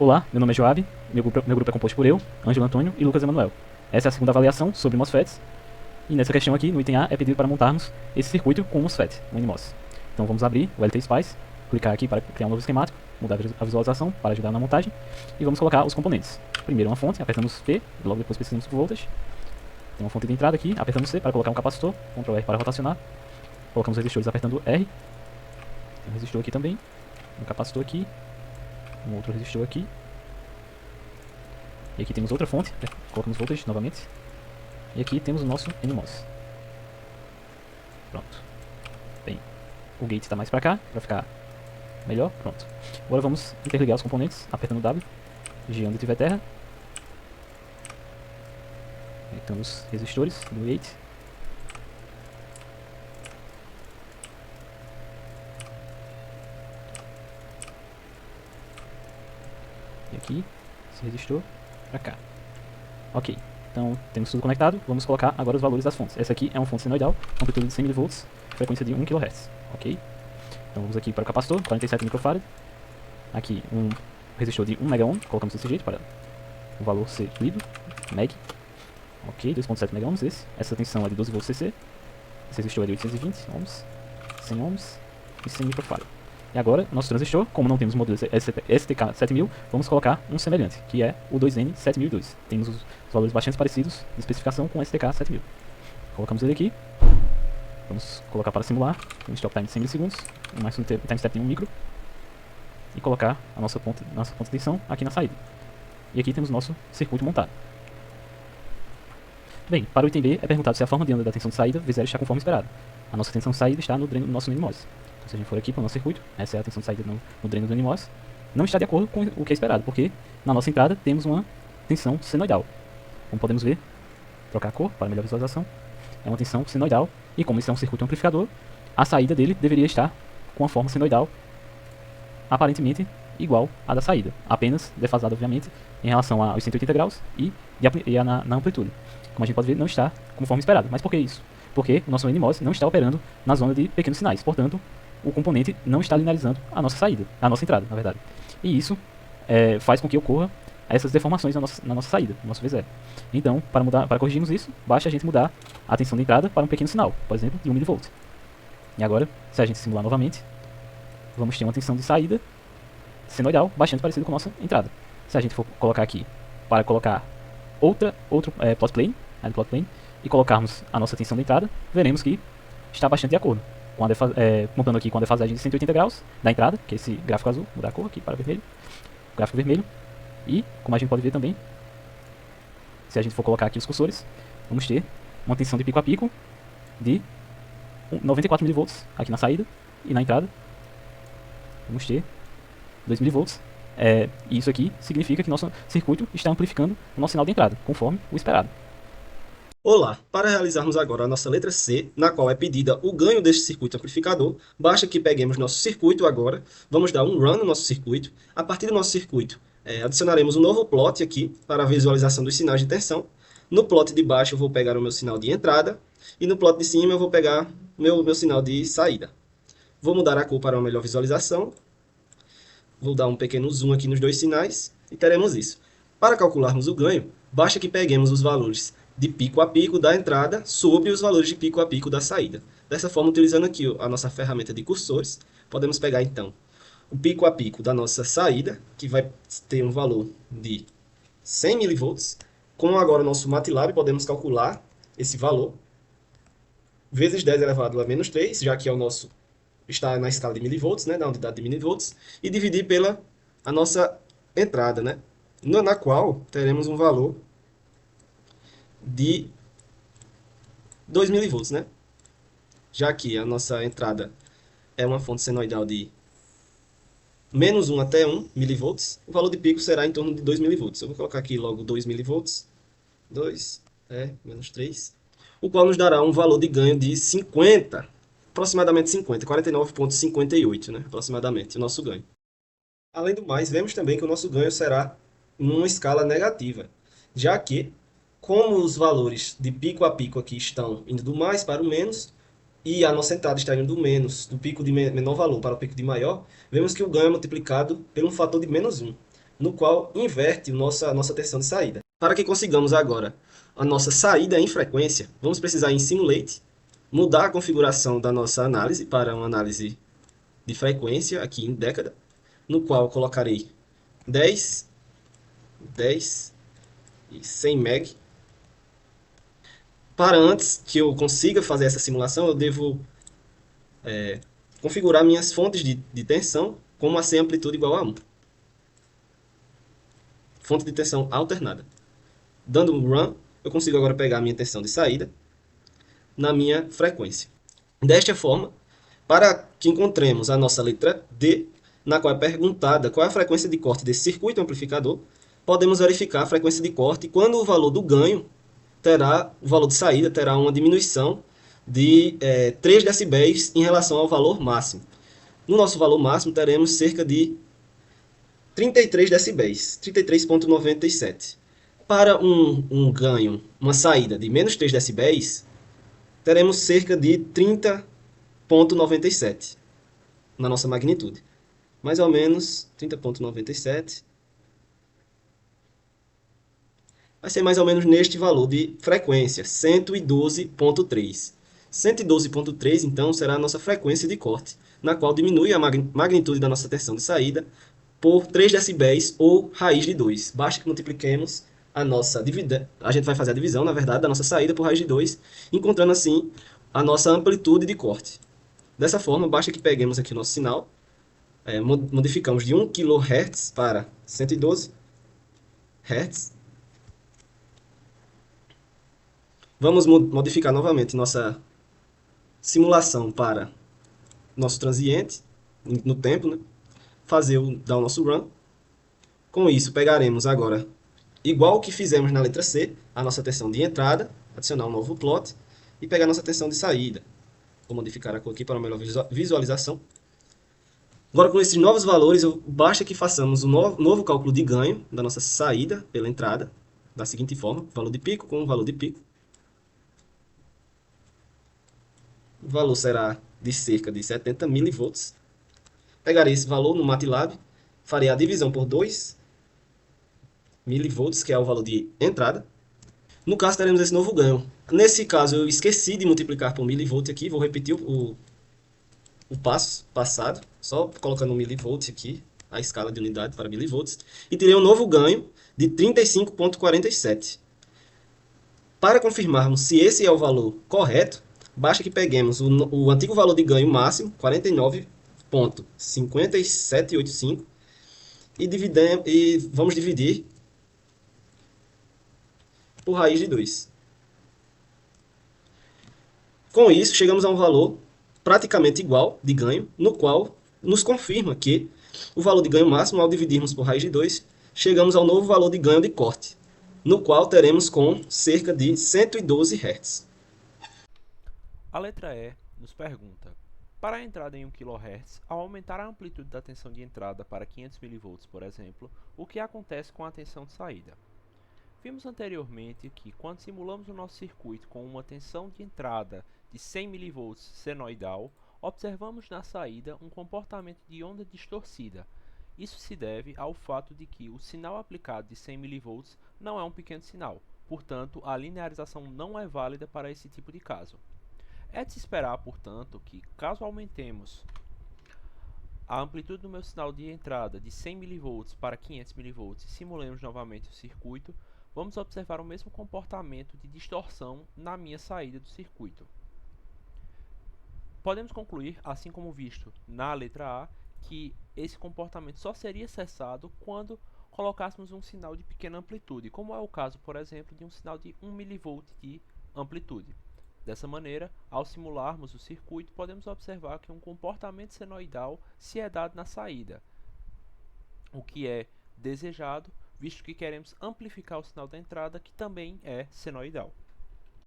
Olá, meu nome é Joab, meu grupo é composto por eu, Ângelo Antônio e Lucas Emanuel. Essa é a segunda avaliação sobre MOSFETs, e nessa questão aqui, no item A, é pedido para montarmos esse circuito com um MOSFET, um NMOS. Então vamos abrir o LT-Spice, clicar aqui para criar um novo esquemático, mudar a visualização para ajudar na montagem, e vamos colocar os componentes. Primeiro uma fonte, apertamos P, logo depois precisamos de voltage. Tem uma fonte de entrada aqui, apertamos C para colocar um capacitor, Ctrl R para rotacionar. Colocamos os resistores apertando R. Tem um resistor aqui também, um capacitor aqui, um outro resistor aqui. E aqui temos outra fonte, colocamos voltage novamente. E aqui temos o nosso NMOS. Pronto. Bem, o gate está mais para cá, para ficar melhor. Pronto. Agora vamos interligar os componentes, apertando W, G onde tiver terra. Conectamos os resistores do gate. E aqui, esse resistor para cá. Ok, então temos tudo conectado. Vamos colocar agora os valores das fontes. Essa aqui é uma fonte senoidal, amplitude de 100 mV, frequência de 1 kHz. Ok, então vamos aqui para o capacitor, 47 microfarad. Aqui um resistor de 1 MΩ, colocamos desse jeito para o valor ser lido, meg. Ok, 2.7 MΩ esse. Essa tensão é de 12 volts CC. Esse resistor é de 820 ohms, 100 ohms e 100 microfarad. E agora, nosso transistor, como não temos o modelo STK7000, vamos colocar um semelhante, que é o 2N7002. Temos os valores bastante parecidos de especificação com o STK7000. Colocamos ele aqui. Vamos colocar para simular um stop time de 100 milissegundos, um maximum time step de 1 micro. E colocar a nossa ponta de tensão aqui na saída. E aqui temos o nosso circuito montado. Bem, para o item B é perguntado se a forma de onda da tensão de saída V0 está conforme esperado. A nossa tensão de saída está no dreno do nosso NMOS. Então, se a gente for aqui para o nosso circuito, essa é a tensão de saída no dreno do NMOS, não está de acordo com o que é esperado, porque na nossa entrada temos uma tensão senoidal. Como podemos ver, trocar a cor para melhor visualização, é uma tensão senoidal, e como isso é um circuito amplificador, a saída dele deveria estar com a forma senoidal aparentemente igual à da saída, apenas defasada obviamente em relação aos 180 graus e na amplitude. Como a gente pode ver, não está conforme esperado. Mas por que isso? Porque o nosso NMOS não está operando na zona de pequenos sinais, portanto, o componente não está linearizando a nossa saída, a nossa entrada, na verdade. E isso faz com que ocorra essas deformações na nossa saída, no nosso V0. Então, para corrigirmos isso, basta a gente mudar a tensão de entrada para um pequeno sinal, por exemplo, de 1 mV. E agora, se a gente simular novamente, vamos ter uma tensão de saída senoidal bastante parecida com a nossa entrada. Se a gente for colocar aqui, para colocar outro plot plane, e colocarmos a nossa tensão de entrada, veremos que está bastante de acordo. Contando aqui com a defasagem de 180 graus da entrada, que é esse gráfico azul, mudar a cor aqui para vermelho, gráfico vermelho, e como a gente pode ver também, se a gente for colocar aqui os cursores, vamos ter uma tensão de pico a pico de 94 mV aqui na saída, e na entrada vamos ter 2 mV. E isso aqui significa que nosso circuito está amplificando o nosso sinal de entrada, conforme o esperado. Olá, para realizarmos agora a nossa letra C, na qual é pedida o ganho deste circuito amplificador, basta que peguemos nosso circuito agora, vamos dar um run no nosso circuito. A partir do nosso circuito, adicionaremos um novo plot aqui para a visualização dos sinais de tensão. No plot de baixo eu vou pegar o meu sinal de entrada e no plot de cima eu vou pegar meu sinal de saída. Vou mudar a cor para uma melhor visualização. Vou dar um pequeno zoom aqui nos dois sinais e teremos isso. Para calcularmos o ganho, basta que peguemos os valores de pico a pico da entrada sobre os valores de pico a pico da saída. Dessa forma, utilizando aqui a nossa ferramenta de cursores, podemos pegar então o pico a pico da nossa saída, que vai ter um valor de 100 mV. Com agora o nosso MATLAB, podemos calcular esse valor, vezes 10 elevado a menos 3, já que é o nosso está na escala de milivolts, né, na unidade de milivolts, e dividir pela a nossa entrada, né, na qual teremos um valor de 2 milivolts, né? Já que a nossa entrada é uma fonte senoidal de menos 1 até 1 milivolts, o valor de pico será em torno de 2 milivolts. Eu vou colocar aqui logo 2 milivolts, 2, menos 3, o qual nos dará um valor de ganho de 50, aproximadamente 50, 49,58, né? Aproximadamente, o nosso ganho. Além do mais, vemos também que o nosso ganho será numa escala negativa, já que, como os valores de pico a pico aqui estão indo do mais para o menos, e a nossa entrada está indo do menos, do pico de menor valor para o pico de maior, vemos que o ganho é multiplicado por um fator de menos 1. no qual inverte a nossa tensão de saída. Para que consigamos agora a nossa saída em frequência, vamos precisar em Simulate mudar a configuração da nossa análise para uma análise de frequência aqui em década, no qual colocarei 10, 10 e 100 MHz. Para antes que eu consiga fazer essa simulação, eu devo configurar minhas fontes de tensão como a sem amplitude igual a 1. Fonte de tensão alternada. Dando um run, eu consigo agora pegar a minha tensão de saída na minha frequência. Desta forma, para que encontremos a nossa letra D, na qual é perguntada qual é a frequência de corte desse circuito amplificador, podemos verificar a frequência de corte quando o valor do ganho terá, o valor de saída terá uma diminuição de 3 decibéis em relação ao valor máximo. No nosso valor máximo teremos cerca de 33 decibéis, 33,97. Para um ganho, uma saída de menos 3 decibéis, teremos cerca de 30,97 na nossa magnitude. Mais ou menos 30,97. Vai ser mais ou menos neste valor de frequência, 112,3. 112,3 então será a nossa frequência de corte, na qual diminui a magnitude da nossa tensão de saída por 3 decibéis ou raiz de 2. Basta que multipliquemos a nossa divisão, a gente vai fazer a divisão, na verdade, da nossa saída por raiz de 2, encontrando assim a nossa amplitude de corte. Dessa forma, basta que peguemos aqui o nosso sinal, modificamos de 1 kHz para 112 Hz. Vamos modificar novamente nossa simulação para nosso transiente no tempo, né? Dar o nosso run. Com isso, pegaremos agora, igual que fizemos na letra C, a nossa tensão de entrada, adicionar um novo plot e pegar a nossa tensão de saída. Vou modificar a cor aqui para uma melhor visualização. Agora, com esses novos valores, basta que façamos um novo cálculo de ganho da nossa saída pela entrada, da seguinte forma: valor de pico com valor de pico. O valor será de cerca de 70 mV. Pegarei esse valor no MATLAB, farei a divisão por 2 mV, que é o valor de entrada. No caso, teremos esse novo ganho. Nesse caso, eu esqueci de multiplicar por milivolt aqui, vou repetir o passo passado, só colocando um milivolt aqui, a escala de unidade para milivolts, e terei um novo ganho de 35,47. Para confirmarmos se esse é o valor correto, basta que peguemos o antigo valor de ganho máximo, 49,5785, e vamos dividir por raiz de 2. Com isso, chegamos a um valor praticamente igual de ganho, no qual nos confirma que o valor de ganho máximo, ao dividirmos por raiz de 2, chegamos ao novo valor de ganho de corte, no qual teremos com cerca de 112 Hz. A letra E nos pergunta: para a entrada em 1 kHz, ao aumentar a amplitude da tensão de entrada para 500 mV, por exemplo, o que acontece com a tensão de saída? Vimos anteriormente que, quando simulamos o nosso circuito com uma tensão de entrada de 100 mV senoidal, observamos na saída um comportamento de onda distorcida. Isso se deve ao fato de que o sinal aplicado de 100 mV não é um pequeno sinal, portanto, a linearização não é válida para esse tipo de caso. É de se esperar, portanto, que, caso aumentemos a amplitude do meu sinal de entrada de 100 mV para 500 mV e simulemos novamente o circuito, vamos observar o mesmo comportamento de distorção na minha saída do circuito. Podemos concluir, assim como visto na letra A, que esse comportamento só seria cessado quando colocássemos um sinal de pequena amplitude, como é o caso, por exemplo, de um sinal de 1 mV de amplitude. Dessa maneira, ao simularmos o circuito, podemos observar que um comportamento senoidal se é dado na saída, o que é desejado, visto que queremos amplificar o sinal da entrada, que também é senoidal.